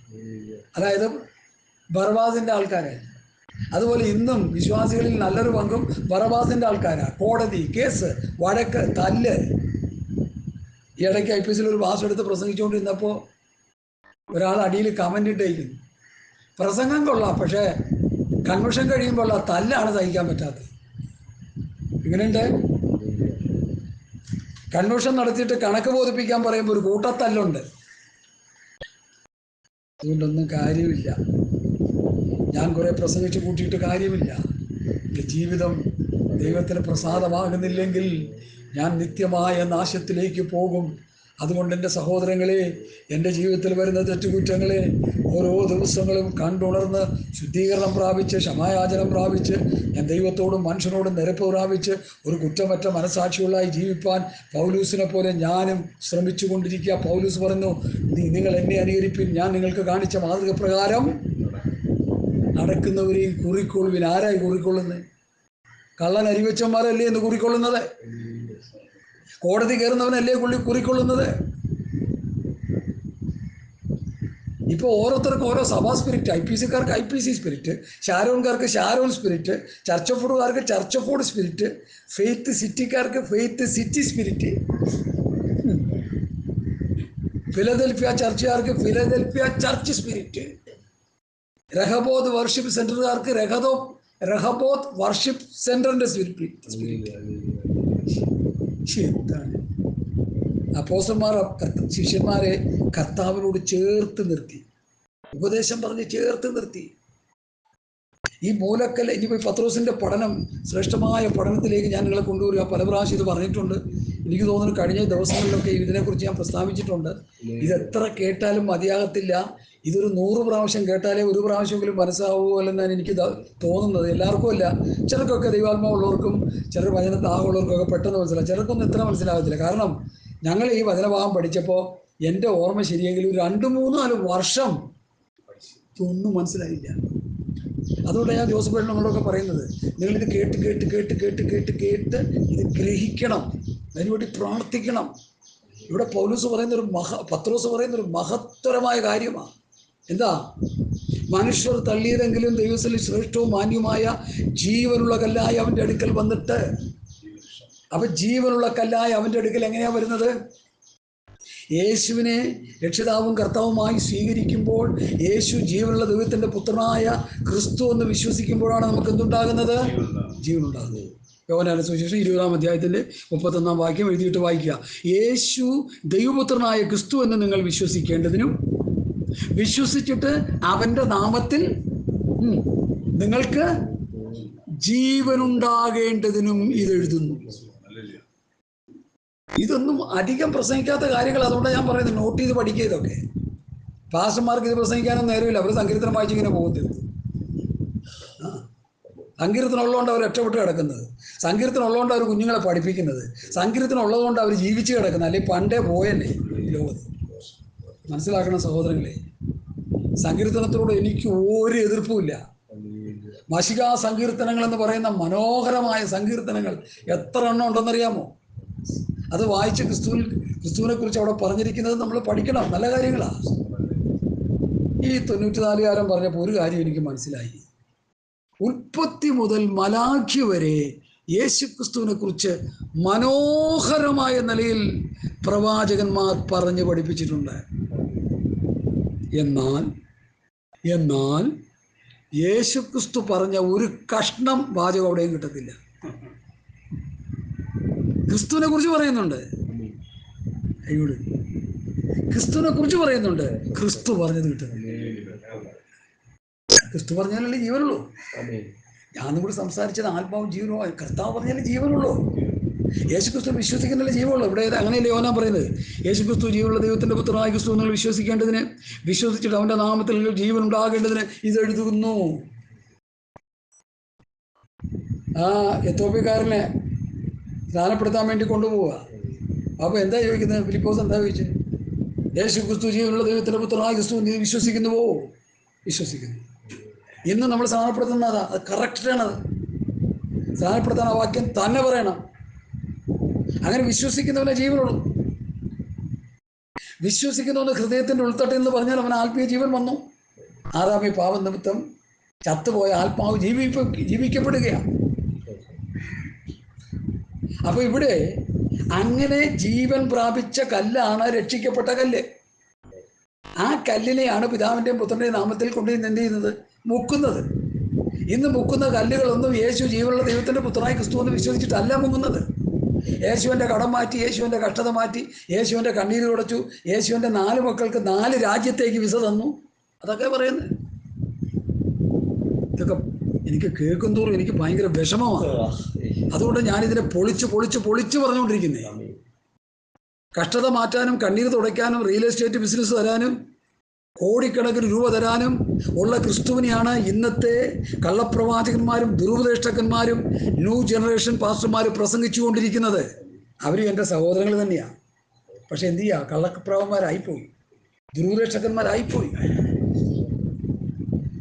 അതായത് ബർബാസിന്റെ ആൾക്കാരെ. അതുപോലെ ഇന്നും വിശ്വാസികളിൽ നല്ലൊരു പങ്കും ബർബാസിന്റെ ആൾക്കാരാണ്. കോടതി കേസ്, വഴക്ക്, തല്ല്. ഈ ഇടയ്ക്ക് IPC ഒരു ഭാഷ എടുത്ത് പ്രസംഗിച്ചുകൊണ്ടിരുന്നപ്പോൾ ഒരാൾ അടിയിൽ കമന്റ് ഇട്ടേക്കുന്നു. പ്രസംഗം കൊള്ളാം, പക്ഷേ കൺവെൻഷൻ കഴിയുമ്പോൾ ആ തല്ലാണ് സഹിക്കാൻ പറ്റാത്തത്. ഇങ്ങനെയുണ്ട്. കൺവെൻഷൻ നടത്തിയിട്ട് കണക്ക് ബോധിപ്പിക്കാൻ പറയുമ്പോൾ ഒരു കൂട്ടത്തല്ലുണ്ട്. അതുകൊണ്ടൊന്നും കാര്യമില്ല. ഞാൻ കുറെ പ്രസംഗിച്ച് കൂട്ടിയിട്ട് കാര്യമില്ല. ജീവിതം ദൈവത്തിന് പ്രസാദമാകുന്നില്ലെങ്കിൽ ഞാൻ നിത്യമായ നാശത്തിലേക്ക് പോകും. അതുകൊണ്ട് എൻ്റെ സഹോദരങ്ങളെ, എൻ്റെ ജീവിതത്തിൽ വരുന്ന തെറ്റുകുറ്റങ്ങളെ ഓരോ ദിവസങ്ങളും കണ്ടുണർന്ന് ശുദ്ധീകരണം പ്രാപിച്ച് ക്ഷമായാചനം പ്രാപിച്ച് ഞാൻ ദൈവത്തോടും മനുഷ്യനോടും നിരപ്പ് പ്രാപിച്ച് ഒരു കുറ്റമറ്റ മനസാക്ഷിയുള്ളായി ജീവിപ്പാൻ പൗലൂസിനെ പോലെ ഞാനും ശ്രമിച്ചു കൊണ്ടിരിക്കുക. പൗലൂസ് പറഞ്ഞു, നിങ്ങൾ എന്നെ അനുകരിപ്പിൻ, ഞാൻ നിങ്ങൾക്ക് കാണിച്ച മാതൃക പ്രകാരം നടക്കുന്നവരെയും കുറിക്കൊള്ളുവിൻ. ആരായി കുറിക്കൊള്ളുന്നത്? കള്ളൻ അരിവെച്ചന്മാരല്ലേ എന്ന് കുറിക്കൊള്ളുന്നത്? കോടതി കയറുന്നവനല്ലേ കുറിക്കൊള്ളുന്നത്? ഇപ്പോൾ ഓരോരുത്തർക്കും ഓരോ സഭാ സ്പിരിറ്റ്. IPCക്കാർക്ക് IPC സ്പിരിറ്റ്, ഷാരോൺകാർക്ക് ഷാരോൺ സ്പിരിറ്റ്, ചർച്ച് ഓഫ് ഫുഡുകാർക്ക് church of food spirit, faith സിറ്റിക്കാർക്ക് ഫെയ്ത്ത് സിറ്റി സ്പിരിറ്റ്, ഫിലദൽഫിയ ചർച്ചുകാർക്ക് Philadelphia church spirit, Rehoboth worship സെന്ററുകാർക്ക് രഹബോത്ത് വർഷിപ്പ് സെന്ററിന്റെ സ്പിരിറ്റ്. എന്താണ്? അപ്പോസ്തലന്മാർ ശിഷ്യന്മാരെ കർത്താവിനോട് ചേർത്ത് നിർത്തി, ഉപദേശം പറഞ്ഞ് ചേർത്ത് നിർത്തി. ഈ മൂലക്കല്ല്. ഇനിയിപ്പോൾ പത്രോസിന്റെ പഠനം, ശ്രേഷ്ഠമായ പഠനത്തിലേക്ക് ഞാൻ നിങ്ങളെ കൊണ്ടുവരിക. പല പ്രാവശ്യം ഇത് പറഞ്ഞിട്ടുണ്ട്. എനിക്ക് തോന്നുന്നു കഴിഞ്ഞ ദിവസങ്ങളിലൊക്കെ ഇതിനെക്കുറിച്ച് ഞാൻ പ്രസ്താവിച്ചിട്ടുണ്ട്. ഇതെത്ര കേട്ടാലും മതിയാകത്തില്ല. ഇതൊരു 100 പ്രാവശ്യം കേട്ടാലേ ഒരു പ്രാവശ്യമെങ്കിലും മനസ്സാവുമല്ലെന്നാണ് എനിക്ക് തോന്നുന്നത്. എല്ലാവർക്കും അല്ല, ചിലർക്കൊക്കെ ദൈവാത്മാവുള്ളവർക്കും ചിലർ വചന ദാഹമുള്ളവർക്കൊക്കെ പെട്ടെന്ന് മനസ്സിലാവും. ചിലർക്കൊന്നും ഇത്ര മനസ്സിലാകത്തില്ല. കാരണം ഞങ്ങൾ ഈ വചനഭാഗം പഠിച്ചപ്പോൾ എൻ്റെ ഓർമ്മ ശരിയെങ്കിൽ ഒരു 2-3-4 വർഷം ഒന്നും മനസ്സിലായില്ല. അതുകൊണ്ട് ഞാൻ ജോസഫ് നിങ്ങളൊക്കെ പറയുന്നത്, നിങ്ങളിത് കേട്ട് കേട്ട് കേട്ട് കേട്ട് കേട്ട് കേട്ട് ഇത് ഗ്രഹിക്കണം, അതിനുവേണ്ടി പ്രാർത്ഥിക്കണം. ഇവിടെ പൗലോസ് പറയുന്നൊരു പത്രോസ് പറയുന്നൊരു മഹത്തരമായ കാര്യമാണ്. എന്താ? മനുഷ്യർ തള്ളിയതെങ്കിലും ദൈവത്തിൽ ശ്രേഷ്ഠവും മാന്യവുമായ ജീവനുള്ള കല്ലായ അവൻ്റെ അടുക്കൽ വന്നിട്ട്. അപ്പൊ ജീവനുള്ള കല്ലായ അവൻ്റെ അടുക്കൽ എങ്ങനെയാ വരുന്നത്? യേശുവിനെ രക്ഷിതാവും കർത്താവുമായി സ്വീകരിക്കുമ്പോൾ, യേശു ജീവനുള്ള ദൈവത്തിൻ്റെ പുത്രനായ ക്രിസ്തു എന്ന് വിശ്വസിക്കുമ്പോഴാണ് നമുക്ക് എന്തുണ്ടാകുന്നത്? ജീവനുണ്ടാകുന്നത്. യോഹന്നാന്റെ സുവിശേഷം 20-ാം അധ്യായത്തിൻ്റെ 31-ാം വാക്യം എഴുതിയിട്ട് വായിക്കുക. യേശു ദൈവപുത്രനായ ക്രിസ്തു എന്ന് നിങ്ങൾ വിശ്വസിക്കേണ്ടതിനും വിശ്വസിച്ചിട്ട് അവൻ്റെ നാമത്തിൽ നിങ്ങൾക്ക് ജീവനുണ്ടാകേണ്ടതിനും ഇതെഴുതുന്നു. ഇതൊന്നും അധികം പ്രസംഗിക്കാത്ത കാര്യങ്ങൾ. അതുകൊണ്ടാണ് ഞാൻ പറയുന്നത്, നോട്ട് ചെയ്ത് പഠിക്കുക. ഇതൊക്കെ പാസ്റ്റർമാർക്ക് ഇത് പ്രസംഗിക്കാനൊന്നും നേരമില്ല. അവർ സങ്കീർത്തനം വായിച്ചിങ്ങനെ പോകുന്നത്. സങ്കീർത്തനം ഉള്ളതുകൊണ്ട് അവർ രക്ഷപ്പെട്ട് കിടക്കുന്നത്, സങ്കീർത്തനം ഉള്ളതുകൊണ്ട് അവർ കുഞ്ഞുങ്ങളെ പഠിപ്പിക്കുന്നത്, സങ്കീർത്തനം ഉള്ളതുകൊണ്ട് അവർ ജീവിച്ച് കിടക്കുന്നത്. അല്ലെങ്കിൽ പണ്ടേ പോയല്ലേ ഈ ലോകത്ത്. മനസ്സിലാക്കണം സഹോദരങ്ങളെ, സങ്കീർത്തനത്തോട് എനിക്ക് ഒരു എതിർപ്പുമില്ല. മശികാ സങ്കീർത്തനങ്ങൾ എന്ന് പറയുന്ന മനോഹരമായ സങ്കീർത്തനങ്ങൾ എത്ര എണ്ണം ഉണ്ടെന്നറിയാമോ? അത് വായിച്ച് ക്രിസ്തുവിനെ കുറിച്ച് അവിടെ പറഞ്ഞിരിക്കുന്നത് നമ്മൾ പഠിക്കണം. നല്ല കാര്യങ്ങളാണ്. ഈ 94 പറഞ്ഞപ്പോൾ ഒരു കാര്യം എനിക്ക് മനസ്സിലായി. ഉൽപ്പത്തി മുതൽ മലാഖി വരെ യേശുക്രിസ്തുവിനെ കുറിച്ച് മനോഹരമായ നിലയിൽ പ്രവാചകന്മാർ പറഞ്ഞു പഠിപ്പിച്ചിട്ടുണ്ട്. എന്നാൽ യേശുക്രിസ്തു പറഞ്ഞ ഒരു കഷ്ണം വാചകം അവിടെയും കിട്ടത്തില്ല. ക്രിസ്തുവിനെ കുറിച്ച് പറയുന്നുണ്ട്, ക്രിസ്തുവിനെ കുറിച്ച് പറയുന്നുണ്ട്, ക്രിസ്തു പറഞ്ഞത് കിട്ടുന്നു. ക്രിസ്തു പറഞ്ഞാലല്ലേ ജീവനുള്ളൂ. ഞാനും കൂടി സംസാരിച്ചത് ആത്മാവും ജീവനോ. കർത്താവ് പറഞ്ഞാലേ ജീവനുള്ളൂ. യേശുക്രിസ്തു വിശ്വസിക്കുന്നല്ലേ ജീവനുള്ളൂ. ഇവിടെ അങ്ങനെയല്ലേ യോഹന്നാൻ പറയുന്നത്, യേശുക്രിസ്തു ജീവനുള്ള ദൈവത്തിന്റെ പുത്രനായ ക്രിസ്തു നിങ്ങൾ വിശ്വസിക്കേണ്ടതിന്, വിശ്വസിച്ചിട്ട് അവന്റെ നാമത്തിൽ ജീവൻ ഉണ്ടാകേണ്ടതിന് ഇതെഴുതുന്നു. ആ എത്യോപ്യക്കാരനെ സ്നാനപ്പെടുത്താൻ വേണ്ടി കൊണ്ടുപോവുക. അപ്പോൾ എന്താ ചോദിക്കുന്നത്? ഫിലിപ്പോസ് എന്താ ചോദിച്ചത്? യേശുക്രിസ്തു ജീവനുള്ള ദൈവത്തിന്റെ പുത്രനായ ക്രിസ്തു നീ വിശ്വസിക്കുന്നുവോ? വിശ്വസിക്കുന്നു. ഇന്ന് നമ്മൾ സ്നാനപ്പെടുത്തുന്നതാ, അത് കറക്റ്റാണത്. സ്നാനപ്പെടുത്താൻ ആ വാക്യം തന്നെ പറയണം. അങ്ങനെ വിശ്വസിക്കുന്നവനെ ജീവനുള്ളൂ. വിശ്വസിക്കുന്നവന് ഹൃദയത്തിന്റെ ഉൾത്തട്ടിൽ എന്ന് പറഞ്ഞാൽ അവൻ ആത്മീയ ജീവൻ വന്നു. ആദാമി പാപം നിമിത്തം ചത്തുപോയ ആത്മാവ് ജീവിക്കപ്പെടുകയാണ്. അപ്പൊ ഇവിടെ അങ്ങനെ ജീവൻ പ്രാപിച്ച കല്ലാണ് രക്ഷിക്കപ്പെട്ട കല്ല്. ആ കല്ലിനെയാണ് പിതാവിൻ്റെയും പുത്രൻ്റെയും നാമത്തിൽ കൊണ്ടുവന്ന് എന്ത് ചെയ്യുന്നത്? മുക്കുന്നത്. ഇന്ന് മുക്കുന്ന കല്ലുകളൊന്നും യേശു ജീവനുള്ള ദൈവത്തിൻ്റെ പുത്രനായ ക്രിസ്തു എന്ന് വിശ്വസിച്ചിട്ടല്ല മുങ്ങുന്നത്. യേശുവിൻ്റെ കടം മാറ്റി, യേശുവിൻ്റെ കഷ്ടത മാറ്റി, യേശുവിൻ്റെ കണ്ണീര് തുടച്ചു, യേശുവിൻ്റെ 4 മക്കൾക്ക് 4 രാജ്യത്തേക്ക് വിസ തന്നു. അതൊക്കെ പറയുന്നത്. ഇതൊക്കെ എനിക്ക് കേൾക്കും തോറും എനിക്ക് ഭയങ്കര വിഷമമാണ്. അതുകൊണ്ട് ഞാനിതിനെ പൊളിച്ച് പറഞ്ഞുകൊണ്ടിരിക്കുന്നത്. കഷ്ടത മാറ്റാനും കണ്ണീര് തുടയ്ക്കാനും റിയൽ എസ്റ്റേറ്റ് ബിസിനസ് തരാനും കോടിക്കണക്കിന് രൂപ തരാനും ഉള്ള ക്രിസ്തുവിനെയാണ് ഇന്നത്തെ കള്ളപ്രവാചകന്മാരും ദുരുപദേഷ്ടകന്മാരും ന്യൂ ജനറേഷൻ പാസ്റ്റർമാരും പ്രസംഗിച്ചു കൊണ്ടിരിക്കുന്നത്. അവരും എൻ്റെ സഹോദരങ്ങൾ തന്നെയാണ്. പക്ഷെ എന്ത് ചെയ്യുക? കള്ളപ്രവന്മാരായിപ്പോയി, ദുരുപദേഷ്ടകന്മാരായിപ്പോയി.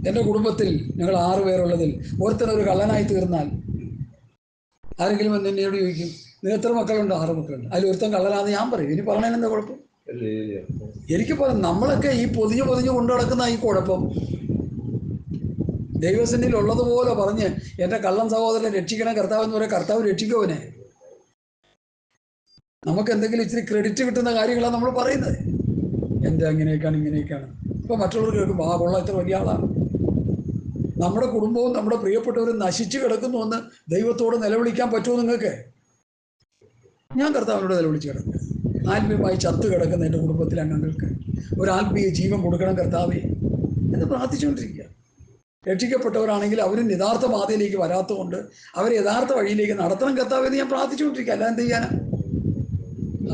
എൻ്റെ കുടുംബത്തിൽ ഞങ്ങൾ 6 പേരുള്ളതിൽ ഒരുത്തനൊരു കള്ളനായി തീർന്നാൽ ആരെങ്കിലും എന്നോട് ചോദിക്കും, നിങ്ങൾ എത്ര മക്കളുണ്ട്? 6 മക്കളുണ്ട്. അതിൽ ഒരുത്തൻ കള്ളനാന്ന് ഞാൻ പറയും. ഇനി പറഞ്ഞതിനെന്താ കുഴപ്പം? എനിക്ക് പറയാം, നമ്മളൊക്കെ ഈ പൊതിഞ്ഞു കൊണ്ടു നടക്കുന്ന ഈ കുഴപ്പം ദൈവസന്നിധിയിൽ ഉള്ളതുപോലെ പറഞ്ഞ് എൻ്റെ കള്ളൻ സഹോദരനെ രക്ഷിക്കണം കർത്താവ് എന്ന് പറയാം. കർത്താവ് രക്ഷിക്കുവനെ. നമുക്ക് എന്തെങ്കിലും ഇച്ചിരി ക്രെഡിറ്റ് കിട്ടുന്ന കാര്യങ്ങളാണ് നമ്മൾ പറയുന്നത്. എന്താ ഇങ്ങനെയൊക്കെയാണ്. ഇപ്പോൾ മറ്റുള്ളവർ കേൾക്കും, കൊള്ള ഇത്ര വലിയ ആളാണ്. നമ്മുടെ കുടുംബവും നമ്മുടെ പ്രിയപ്പെട്ടവരും നശിച്ചു കിടക്കുന്നുവെന്ന് ദൈവത്തോട് നിലവിളിക്കാൻ പറ്റുമോ നിങ്ങൾക്ക്? ഞാൻ കർത്താവിനോട് നിലവിളിച്ച് കിടക്കുക. ആത്മീയമായി ചത്തു കിടക്കുന്ന എൻ്റെ കുടുംബത്തിലെ അംഗങ്ങൾക്ക് ഒരു ആത്മീയ ജീവൻ കൊടുക്കണം കർത്താവേ എന്ന് പ്രാർത്ഥിച്ചുകൊണ്ടിരിക്കുക. രക്ഷിക്കപ്പെട്ടവരാണെങ്കിൽ അവരും യഥാർത്ഥ പാതയിലേക്ക് വരാത്തതുകൊണ്ട് അവരെ യഥാർത്ഥ വഴിയിലേക്ക് നടത്തണം കർത്താവേ എന്ന് ഞാൻ പ്രാർത്ഥിച്ചുകൊണ്ടിരിക്കുക. അല്ല എന്ത് ചെയ്യാനാ?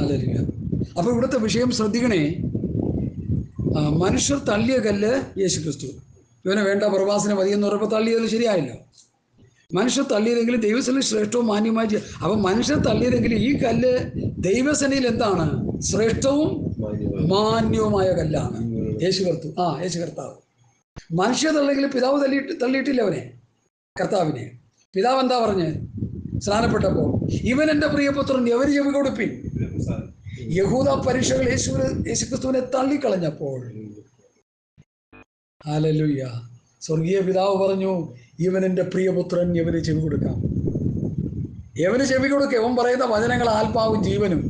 അല്ലല്ല. അപ്പോൾ ഇവിടുത്തെ വിഷയം ശ്രദ്ധിക്കണേ. മനുഷ്യർ തള്ളിയ കല്ല് യേശുക്രിസ്തു. ഇവനെ വേണ്ട, പ്രവാസിനെ മതിയെന്ന് പറയുമ്പോൾ തള്ളിയത് ശരിയായല്ലോ. മനുഷ്യർ തള്ളിയതെങ്കിലും ദൈവസേനയിൽ ശ്രേഷ്ഠവും മാന്യമായി. അപ്പം മനുഷ്യർ തള്ളിയതെങ്കിലും ഈ കല്ല് ദൈവസേനയിൽ എന്താണ്? ശ്രേഷ്ഠവും മാന്യവുമായ കല്ലാണ്. യേശു കർത്താവ്. മനുഷ്യർ തള്ളിയെങ്കിലും പിതാവ് തള്ളിയിട്ടില്ല അവനെ, കർത്താവിനെ. പിതാവ് എന്താ പറഞ്ഞ് സ്നാനപ്പെട്ടപ്പോൾ? ഇവൻ എൻ്റെ പ്രിയപുത്രൻ, എവര് ചെവി കൊടുപ്പിൻ. യഹൂദ പരീക്ഷകൾ യേശുക്രിസ്തുവിനെ തള്ളിക്കളഞ്ഞപ്പോൾ ഹല്ലേലൂയ, സ്വർഗീയ പിതാവ് പറഞ്ഞു, ഇവൻ എൻ്റെ പ്രിയപുത്രൻ, ഇവന് ചെവി കൊടുക്കാം. എവന് ചെവി കൊടുക്കുക. ഇവൻ പറയുന്ന വചനങ്ങൾ ആത്മാവും ജീവനും.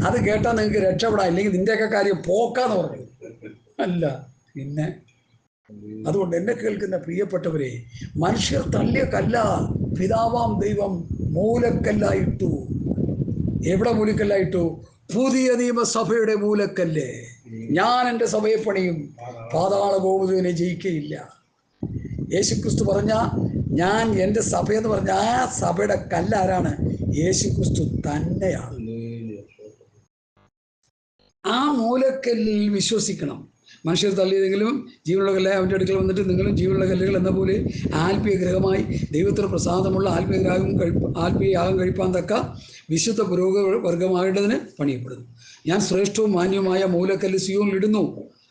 അത് കേട്ടാൽ നിങ്ങൾക്ക് രക്ഷപ്പെടാം, ഇല്ലെങ്കിൽ നിൻ്റെയൊക്കെ കാര്യം പോക്കാന്ന് പറഞ്ഞു. അല്ല പിന്നെ. അതുകൊണ്ട് എന്നെ കേൾക്കുന്ന പ്രിയപ്പെട്ടവരെ, മനുഷ്യർ തള്ളിയ കല്ല പിതാവാം ദൈവം മൂലക്കല്ലായിട്ടു. എവിടെ മൂലക്കല്ലായിട്ടു? പുതിയ നിയമസഭയുടെ മൂലക്കല്ല്. ഞാൻ എൻ്റെ സഭയെ പണിയും, പാതാള ഗോപുരത്തിനെ ജയിക്കയില്ല. യേശുക്രിസ്തു പറഞ്ഞ ഞാൻ എൻ്റെ സഭയെന്ന് പറഞ്ഞ ആ സഭയുടെ കല്ലാരാണ്? യേശുക്രിസ്തു തന്നെയാണ്. ആ മൂലക്കല്ലിൽ വിശ്വസിക്കണം. മനുഷ്യർ തള്ളിയതെങ്കിലും ജീവനുള്ള കല്ലായ അവൻ്റെ അടുക്കൽ വന്നിട്ട് നിങ്ങളും ജീവനുള്ള കല്ലുകൾ എന്ന പോലെ ആത്മീയ ഗ്രഹമായി ദൈവത്തിന് പ്രസാദമുള്ള ആത്മീയ യാഗം കഴിപ്പാൻ തക്ക വിശുദ്ധ പുരോഗവർഗമാകേണ്ടതിന് പണിയപ്പെടുന്നു. ഞാൻ ശ്രേഷ്ഠവും മാന്യവുമായ മൂലക്കല്ല് സിയോനിലിടുന്നു,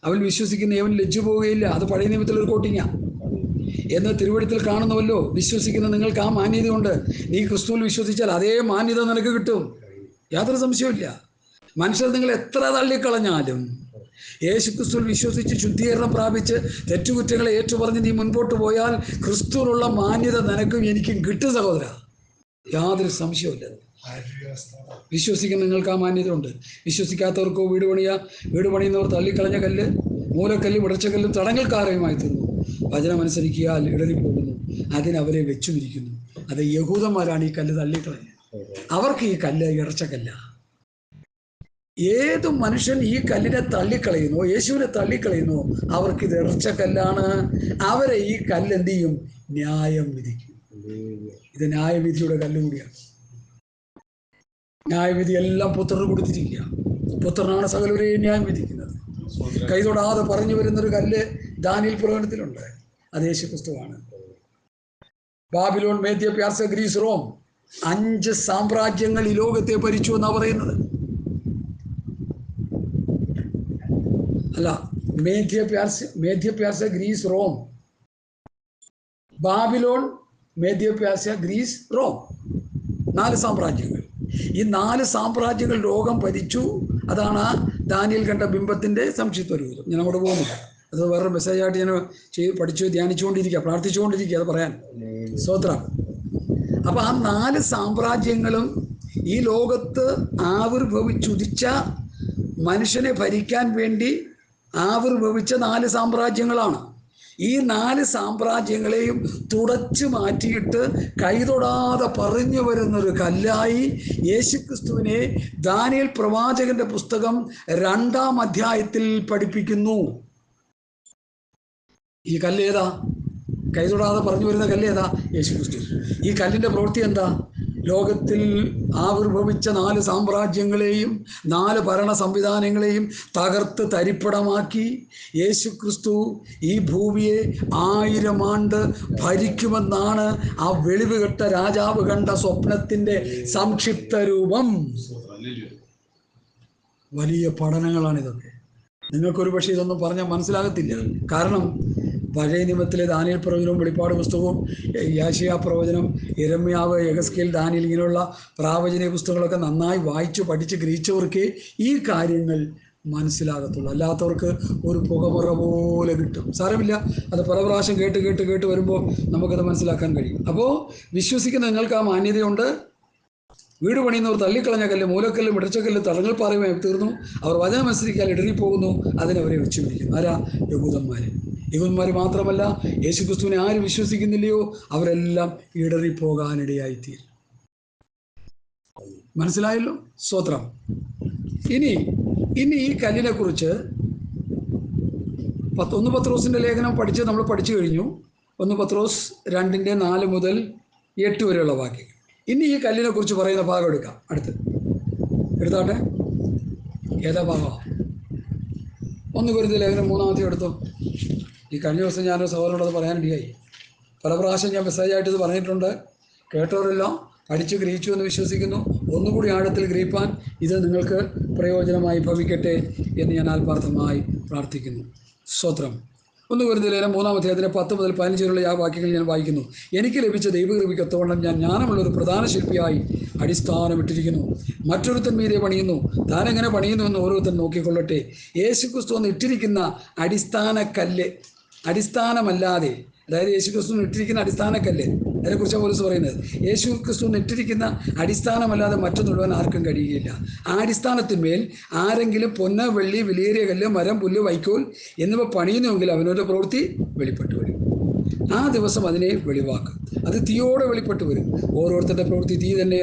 അവൻ വിശ്വസിക്കുന്ന ഏവൻ ലജ്ജു പോവുകയില്ല. അത് പഴയ നിയമത്തിലൊരു കോട്ടിങ്ങാണ് എന്ന് തിരുവഴുത്തിൽ കാണുന്നുവല്ലോ. വിശ്വസിക്കുന്ന നിങ്ങൾക്ക് ആ മാന്യതയുണ്ട്. നീ ക്രിസ്തുവിൽ വിശ്വസിച്ചാൽ അതേ മാന്യത നിനക്ക് കിട്ടും, യാതൊരു സംശയമില്ല. മനുഷ്യർ നിങ്ങൾ എത്ര തള്ളിക്കളഞ്ഞാലും യേശുക്രിസ്തുവിൽ വിശ്വസിച്ച് ശുദ്ധീകരണം പ്രാപിച്ച് തെറ്റുകുറ്റങ്ങളെ ഏറ്റുപറഞ്ഞ് നീ മുൻപോട്ട് പോയാൽ ക്രിസ്തുവിനുള്ള മാന്യത നിനക്കും എനിക്കും കിട്ടും സഹോദര, യാതൊരു സംശയവുമില്ല. വിശ്വസിക്കുന്ന നിങ്ങൾക്ക് ആ മാന്യത ഉണ്ട്. വിശ്വസിക്കാത്തവർക്കോ വീട് പണിയുന്നവർ തള്ളിക്കളഞ്ഞ കല്ല് മൂലക്കല്ലും ഇടച്ചക്കല്ലും തടങ്ങൽക്കാരയുമായി തീർന്നു. വചനമനുസരിക്കിയാൽ ഇടറിപ്പോകുന്നു, അതിനവരെ വെച്ചുമിരിക്കുന്നു. അത് യഹൂദന്മാരാണ് ഈ കല്ല് തള്ളിക്കളഞ്ഞത്. അവർക്ക് ഈ കല്ല് ഇടച്ചക്കല്ല. ഏത് മനുഷ്യൻ ഈ കല്ലിനെ തള്ളിക്കളയുന്നോ, യേശുവിനെ തള്ളിക്കളയുന്നോ, അവർക്ക് ഇത് ഇടച്ചക്കല്ലാണ്. അവരെ ഈ കല്ല് എന്ത് ചെയ്യും? ന്യായം വിധിക്കും. ഇത് ന്യായവിധിയുടെ കല്ലുകൂടിയാണ്. ന്യായവിധി എല്ലാം പുത്രന് കൊടുത്തിരിക്കുക. പുത്രനാണ് സകലരെയും ന്യായം വിധിക്കുന്നത്. കൈതൊടാതെ പറഞ്ഞു വരുന്നൊരു കല്ല് ദാനിയേൽ പ്രവചനത്തിലുണ്ട്, അത് യേശുക്രിസ്തുവാണ്. ബാബിലോൺ, മേദ്യ, പേർഷ്യ, ഗ്രീസ്, റോം 5 സാമ്രാജ്യങ്ങൾ ഈ ലോകത്തെ ഭരിച്ചു എന്നാണ് പറയുന്നത്. അല്ല, മേദ്യ, പേർഷ്യ, ഗ്രീസ്, റോം. ബാബിലോൺ, മേദ്യ, പേർഷ്യ, ഗ്രീസ്, റോം 4 സാമ്രാജ്യങ്ങൾ. ഈ 4 സാമ്രാജ്യങ്ങൾ ലോകം ഭരിച്ചു. അതാണ് ദാനിയേൽ കണ്ട ബിംബത്തിൻ്റെ സംക്ഷിപ്ത രൂപം. ഞാൻ അങ്ങോട്ട് പോകുന്നില്ല, അത് വേറൊരു മെസ്സേജായിട്ട് ഞാൻ പഠിച്ചു ധ്യാനിച്ചുകൊണ്ടിരിക്കുക, പ്രാർത്ഥിച്ചുകൊണ്ടിരിക്കുക, അത് പറയാൻ സ്തോത്രം. അപ്പം ആ 4 സാമ്രാജ്യങ്ങളും ഈ ലോകത്ത് ആവിർഭവിച്ചുദിച്ച മനുഷ്യനെ ഭരിക്കാൻ വേണ്ടി ആവിർഭവിച്ച 4 സാമ്രാജ്യങ്ങളാണ്. ഈ 4 സാമ്രാജ്യങ്ങളെയും തുടച്ചു മാറ്റിയിട്ട് കൈതൊടാതെ പറഞ്ഞു വരുന്നൊരു കല്ലായി യേശുക്രിസ്തുവിനെ ദാനിയേൽ പ്രവാചകന്റെ പുസ്തകം 2-ാം അധ്യായത്തിൽ പഠിപ്പിക്കുന്നു. ഈ കല്ല് ഏതാ? കൈതൊടാതെ പറഞ്ഞു വരുന്ന കല്ല് ഏതാ? യേശുക്രിസ്തു. ഈ കല്ലിൻ്റെ പ്രവൃത്തി എന്താ? ലോകത്തിൽ ആവിർഭവിച്ച 4 സാമ്രാജ്യങ്ങളെയും 4 ഭരണ സംവിധാനങ്ങളെയും തകർത്ത് തരിപ്പടമാക്കി യേശുക്രിസ്തു ഈ ഭൂമിയെ 1000 ആണ്ട് ഭരിക്കുമെന്നാണ് ആ വെളിവ് കെട്ട രാജാവ് കണ്ട സ്വപ്നത്തിൻ്റെ സംക്ഷിപ്ത രൂപം. വലിയ പഠനങ്ങളാണിതൊക്കെ. നിങ്ങൾക്കൊരു പക്ഷേ ഇതൊന്നും പറഞ്ഞാൽ മനസ്സിലാകത്തില്ല. കാരണം പഴയ നിയമത്തിലെ ദാനിയേൽ പ്രവചനവും വെളിപ്പാട് പുസ്തകവും യാശയാ പ്രവചനം, യിരെമ്യാവ്, യെഹെസ്കേൽ, ദാനിയേൽ ഇങ്ങനെയുള്ള പ്രാവചന പുസ്തകങ്ങളൊക്കെ നന്നായി വായിച്ചു പഠിച്ച് ഗ്രഹിച്ചവർക്ക് ഈ കാര്യങ്ങൾ മനസ്സിലാകത്തുള്ളൂ. അല്ലാത്തവർക്ക് ഒരു പുകമുറ പോലെ കിട്ടും. സാരമില്ല, അത് പല പ്രാവശ്യം കേട്ട് വരുമ്പോൾ നമുക്കത് മനസ്സിലാക്കാൻ കഴിയും. അപ്പോൾ വിശ്വസിക്കുന്ന നിങ്ങൾക്ക് ആ മാന്യതയുണ്ട്. വീട് പണിയുന്നവർ തള്ളിക്കളഞ്ഞ കല്ല് മൂലക്കല്ലും ഇടച്ചക്കല്ലും തടങ്ങൽപ്പാറയുമായി തീർന്നു. അവർ വചനമനുസരിക്കാൻ ഇടറിപ്പോകുന്നു, അതിനവരെ വെച്ചുപിടിക്കുന്നു. ആരാ? യഹൂദന്മാർ മാത്രമല്ല, യേശുക്രിസ്തുവിനെ ആര് വിശ്വസിക്കുന്നില്ലയോ അവരെല്ലാം ഇടറിപ്പോകാനിടയായിത്തീരും. മനസ്സിലായല്ലോ? സ്തോത്രം. ഇനി ഈ കല്ലിനെ കുറിച്ച് 1 പത്രോസിൻ്റെ ലേഖനം നമ്മൾ പഠിച്ചു കഴിഞ്ഞു. 1 പത്രോസ് 2:4 മുതൽ 8 വരെയുള്ള വാക്യങ്ങൾ. ഇനി ഈ കല്ലിനെ കുറിച്ച് പറയുന്ന ഭാഗം എടുക്കാം. എടുത്താട്ടെ. ഏതാ ഭാഗം? 1 കൊരിന്ത്യർ ലേഖനം 3-ാമത്തെ എടുത്തോ. ഈ കഴിഞ്ഞ ദിവസം ഞാനൊരു സഹോദരനോടത് പറയാനിടയായി. പല പ്രാവശ്യം ഞാൻ മെസ്സേജായിട്ട് ഇത് പറഞ്ഞിട്ടുണ്ട്. കേട്ടവരെല്ലാം പഠിച്ച് ഗ്രഹിച്ചു എന്ന് വിശ്വസിക്കുന്നു. ഒന്നുകൂടി ആഴത്തിൽ ഗ്രഹിപ്പാൻ ഇത് നിങ്ങൾക്ക് പ്രയോജനമായി ഭവിക്കട്ടെ എന്ന് ഞാൻ ആത്മാർത്ഥമായി പ്രാർത്ഥിക്കുന്നു. സ്തോത്രം. 1 കൊരിന്ത്യർ ലേഖനം 3-ാം അധ്യായത്തിലെ 10 മുതൽ 15 വരെയുള്ള ആ വാക്യങ്ങൾ ഞാൻ വായിക്കുന്നു. എനിക്ക് ലഭിച്ച ദൈവകൃപയ്ക്കൊത്തവണ്ണം ഞാൻ ജ്ഞാനമുള്ള ഒരു പ്രധാന ശില്പിയായി അടിസ്ഥാനമിട്ടിരിക്കുന്നു. മറ്റൊരുത്തൻ മീതെ പണിയുന്നു. താനെങ്ങനെ പണിയുന്നു എന്ന് ഓരോരുത്തൻ നോക്കിക്കൊള്ളട്ടെ. യേശുക്രിസ്തു എന്ന് ഇട്ടിരിക്കുന്ന അടിസ്ഥാനക്കല്ല്, അടിസ്ഥാനമല്ലാതെ, അതായത് യേശുക്രിസ്തു ഇട്ടിരിക്കുന്ന അടിസ്ഥാനക്കല്ല്, അതിനെക്കുറിച്ചാണ് പോലീസ് പറയുന്നത്. യേശുക്രിസ്തു ഇട്ടിരിക്കുന്ന അടിസ്ഥാനമല്ലാതെ മറ്റൊന്നിടുവാൻ ആർക്കും കഴിയുകയില്ല. ആ അടിസ്ഥാനത്തിന്മേൽ ആരെങ്കിലും പൊന്ന്, വെള്ളി, വിലയേറിയ കല്ല്, മരം, പുല്ല്, വൈക്കോൽ എന്നിവ പണിയുന്നുവെങ്കിൽ അവനവൻ്റെ പ്രവൃത്തി വെളിപ്പെട്ടു വരും. ആ ദിവസം അതിനെ വെളിവാക്കും. അത് തീയോടെ വെളിപ്പെട്ട് വരും. ഓരോരുത്തരുടെ പ്രവൃത്തി തീ തന്നെ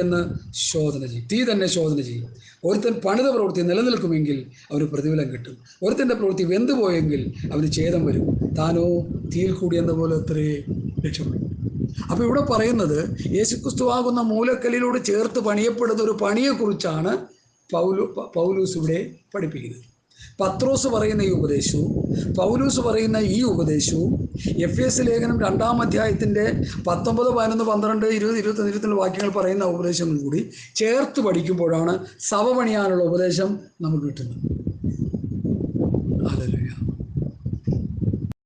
ശോധന ചെയ്യും. ഒരുത്തൻ പണിത പ്രവൃത്തി നിലനിൽക്കുമെങ്കിൽ അവന് പ്രതിഫലം കിട്ടും. ഒരുത്തൻ്റെ പ്രവൃത്തി വെന്തുപോയെങ്കിൽ അവന് ഛേദം വരും. താനോ തീയിൽ കൂടി എന്ന പോലെ അത്രേ രക്ഷപ്പെടും. അപ്പോൾ ഇവിടെ പറയുന്നത് യേശുക്രിസ്തുവാകുന്ന മൂലക്കല്ലിലൂടെ ചേർത്ത് പണിയപ്പെടുന്ന ഒരു പണിയെക്കുറിച്ചാണ് പൗലൂസ് ഇവിടെ പഠിപ്പിക്കുന്നത്. പത്രോസ് പറയുന്ന ഈ ഉപദേശവും പൗലൂസ് പറയുന്ന ഈ ഉപദേശവും എഫേസ്യ ലേഖനം 2-ാം അധ്യായത്തിൻ്റെ 19, 11, 12, 20, 21 വാക്യങ്ങൾ പറയുന്ന ഉപദേശങ്ങൾ കൂടി ചേർത്ത് പഠിക്കുമ്പോഴാണ് സഭ പണിയാനുള്ള ഉപദേശം നമുക്ക് കിട്ടുന്നത്. ഹല്ലേലൂയ.